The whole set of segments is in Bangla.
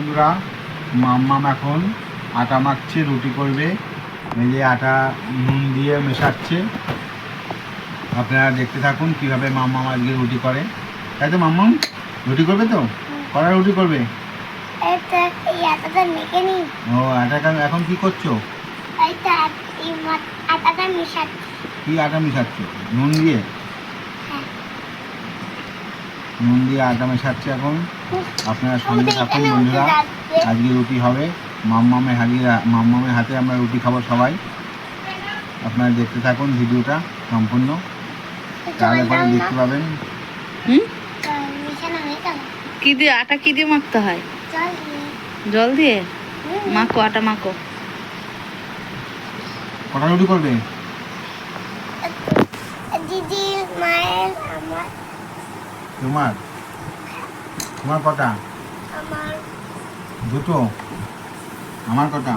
বন্ধুরা, মাম্মাম এখন আটা মাখছে, রুটি করবে। এই যে আটা নুন দিয়ে মেশাচ্ছে। আপনারা দেখতে থাকুন কীভাবে মাম্মাম আজকে রুটি করে। তাই তো মাম্মাম, রুটি করবে তো? কড়া রুটি করবে। ও আটা এখন কি করছো? কি আটা মেশাচ্ছো? নুন দিয়ে? নুন দিয়ে আটা মেশাচ্ছে এখন। আপনারা সঙ্গে থাকুন বন্ধুরা, আজকে রুটি হবে। মাম্মামের হাতে আমরা রুটি খাবো সবাই। আপনারা দেখতে থাকুন ভিডিওটা সম্পূর্ণ, তাহলে পরে দেখতে পাবেন। কি দিয়ে আটা কি দিয়ে মাখতে হয়? জল দিয়ে মাখো, আটা মাখো। কটা রুটি করবে? দিদি মায়ের তোমার তোমার কটা? আমার দুটো। আমার কটা?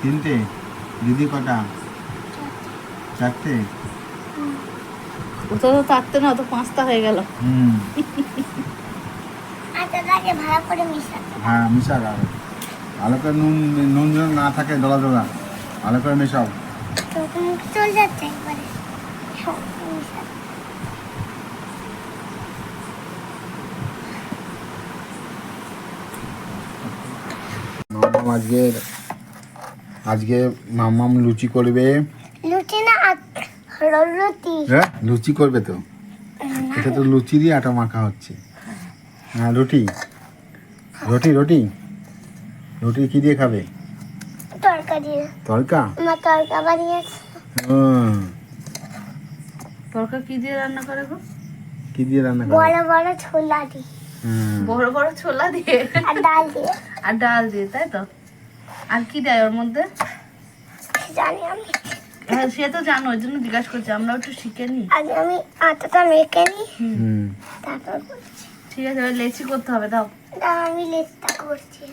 তিনটে। দিদি কটা? চারটে। ও তো তারতে না, তো পাঁচটা হয়ে গেল। আটাটাকে ভালো করে মিশাতে। হ্যাঁ, মিশা গাও। ভালো করে নুন নুন যেন না থাকে, ডলা ডলা ভালো করে মেশাও। চল যাচ্ছে একবারে মিশাতে। মাম্মাম আজকে মাম্মাম লুচি করবে। লুচি না রুটি। হ্যাঁ, লুচি করবে তো। এটা তো লুচি দিয়ে আটা মাখা হচ্ছে। হ্যাঁ, রুটি রুটি রুটি রুটি কি দিয়ে খাবে? তরকা দিয়ে। তড়কা? আমার তরকা বানিয়েছে। তরকা কি দিয়ে রান্না করে গো? কি দিয়ে রান্না করে? বড় বড় ছোলা দিয়ে। বড় বড় ছোলা দিয়ে আর ডাল দিয়ে। আর ডাল দিয়ে, তাই তো? আর কি দেয় ওর মধ্যে? জানি আমি। হ্যাঁ, সে তো জানো, ওই জন্য জিজ্ঞাসা করছি, আমরা একটু শিখে নিই। আগে আমি আটাটা মেখে নিই, তারপর করছি। ঠিক আছে, ওই লেচি করতে হবে, দাও। দাও আমি লেচটা করছি।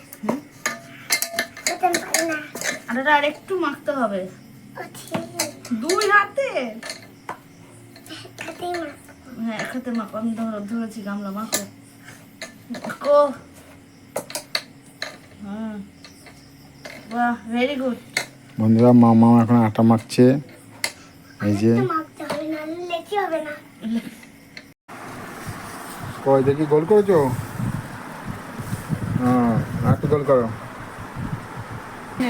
করতে পারি না। আটাটা আর একটু মাখতে হবে। ও ঠিক আছে। দুই হাতে? হাতেই মাখবো। হ্যাঁ, এক হাতে মাখো। আমি ধরেছি গামলা, মাখো মাখো। হ্যাঁ, বাহ, ভেরি গুড। বন্ধুরা, মাম্মাম এখন আটা মাখছে। এই যে একটু মাখতে হবে, না লেচি হবে না। কই দেখি, গোল করেছো? হ্যাঁ, আর একটু গোল করো।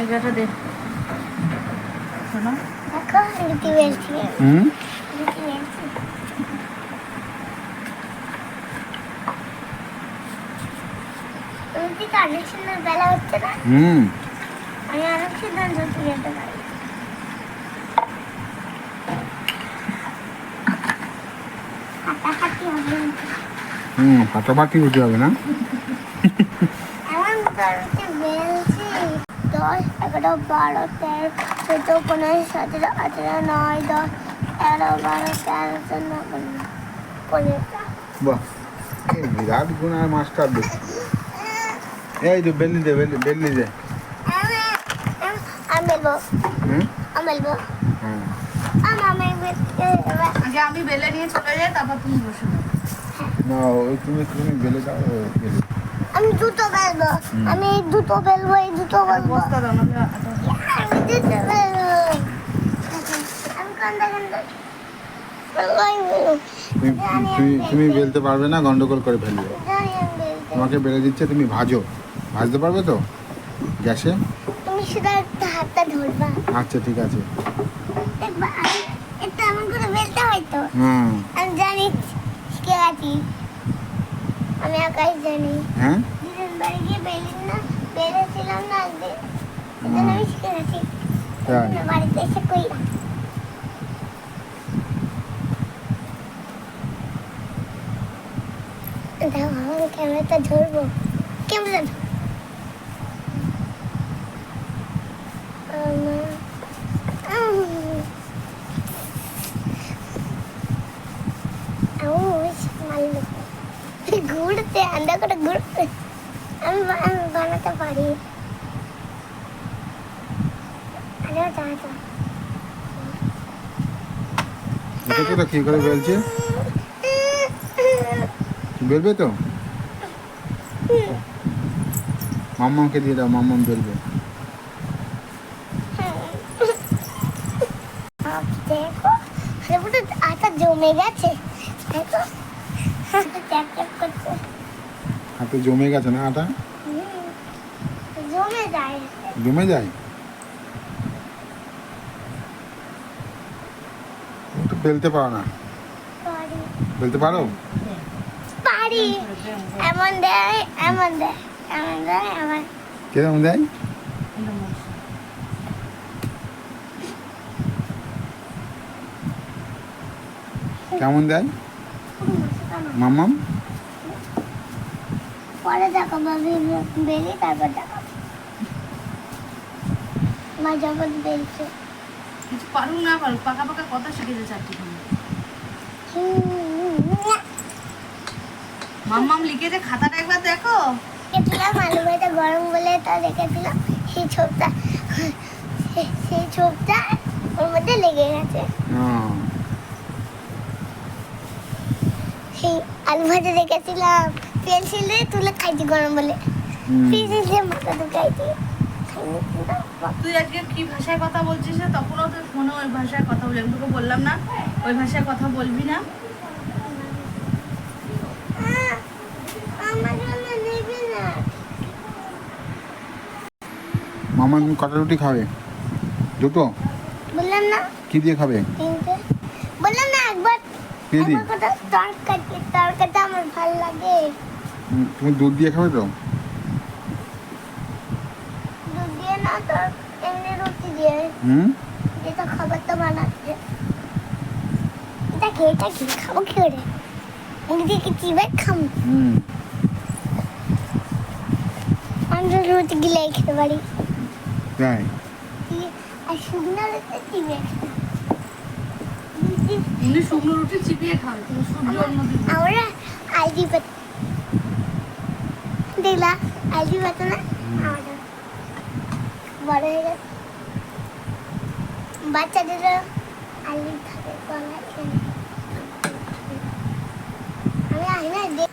এটা দে, শোনো। দেখো রুটি বেলছি। রুটি বেলছি। রুটিটা অনেক সুন্দর বেলা হচ্ছে না? আমি অনেক সুন্দর রুটি বেলতে পারি। হাঁটাহাঁটি হবে না। ফাটাফাটি রুটি হবে না? এমন রুটি বেলছি 10, 11, 12, 13, 14, 15, 17, 18, 9, 10, 11, 12, 13, 14, 15টা। বাহ, বিরাট গুণার মাস্টার দেখি। এই যে বেলনি দে, বেলনি দে। আমি বেলবো। হুম, আমি বেলবো। হ্যাঁ। আমি বেলতে হবে। আগে আমি বেলে নিয়ে চলে যাই, তারপর তুমি বসে যাও। না, ওই তুমি বেলে দাও, বেলে। আমি দুটো বেলবো। আমি এই দুটো বেলবো, এই দুটো বেলবো। বস্তা দাও, নাহলে আমি দুটো বেলবো। আমি কান্দা কান্দা তুমি বেলতে পারবে না, গন্ডগোল করে ফেলবে। জানি আমি বেলতে। তোমাকে বেলে দিচ্ছে, তুমি ভাজতে পারবে তো গ্যাসে? তুমি শুধু একটা হাতটা ধরবা। আচ্ছা, ঠিক আছে। দেখবা এটা এমন করে বেলতে হয় তো। হুম। আমি জানি, শিখে গেছি। আমি একাই জানি। হ্যাঁ, দিদির বাড়ি গিয়ে বেলেছিলাম না একদিন। এজন্য আমি শিখে গেছি। তাই? এজন্য বাড়িতে এসে কইলাম। দেখো আমি ক্যামেরাটা ধরবো। ক্যামেরা ঘুরতে আন্দা করে ঘুরতে আমি বানাতে পারি। এটা তো কি করে বেলছে? বেলবে তো? মাম্মামকে দিয়ে দাও, মাম্মাম বেলবে। দেখো পুরো আটা জমে গেছে, দেখো হাতে ট্যাপ ট্যাপ করছে। হাতে জমে গেছে না আটা? জমে যায়। জমে যায়? তুমি তো বেলতে পারো না। পারি বেলতে পারো? পারি, এমন দেয় এমন দেয় এমন দেয় এমন। কিরকম দেয়? কেমন দেয় মাম্মাম? পরে দেখো ভাবি বেলি, তারপর দেখো মা যখন বেলছে। কিছু পারুক না পারুক, পাকা পাকা কথা শিখেছে চারটিখানি। মাম্মাম লিখেছে খাতাটা একবার দেখো। দেখেছিলাম আলু ভাজা গরম বলে তা দেখেছিলাম, সেই ছোপটা সেই ছোপটা ওর মধ্যে লেগে গেছে। সেই আলু ভাজা দেখেছিলাম, পেন্সিল দিয়ে তুলে খাইছি গরম বলে, পেন্সিল দিয়ে মাথা ঢুকাইছি। তুই আজকে কি ভাষায় কথা বলছিস? তখনও তুই ফোনে ওই ভাষায় কথা বলি, আমি তোকে বললাম না ওই ভাষায় কথা বলবি না। আমার জন্য নেবে না। মামা তুমি কটা রুটি খাবে? দুটো? বললাম না কি দিয়ে খাবে? তিনটে। বললাম না একবার, কি দিয়ে? একবার কথা তরকারিটা আমার ভালো লাগে। তুমি দুধ দিয়ে খাবে তো? দুধ দিয়ে না, তোর এমনি রুটি দিয়ে। এটা খাবার তো বানাচ্ছে। এটা কি খাবো কি করে? মুখ দিয়ে কি চিবাই খাবো? আমি তো রুটি গিলাই খেতে পারি। তাই? আর শুকনো রুটি চিবে উনি শুকনো রুটি চিপিয়ে খাবে, তুমি সূর্য অন্যদিন। আমরা আলজি পাত দেখলা, আলজি পাত না আমাদের বড় হয়ে গেছে। বাচ্চাদেরও আলজি থাকে গলায় খেলে। আমি আই না দেখ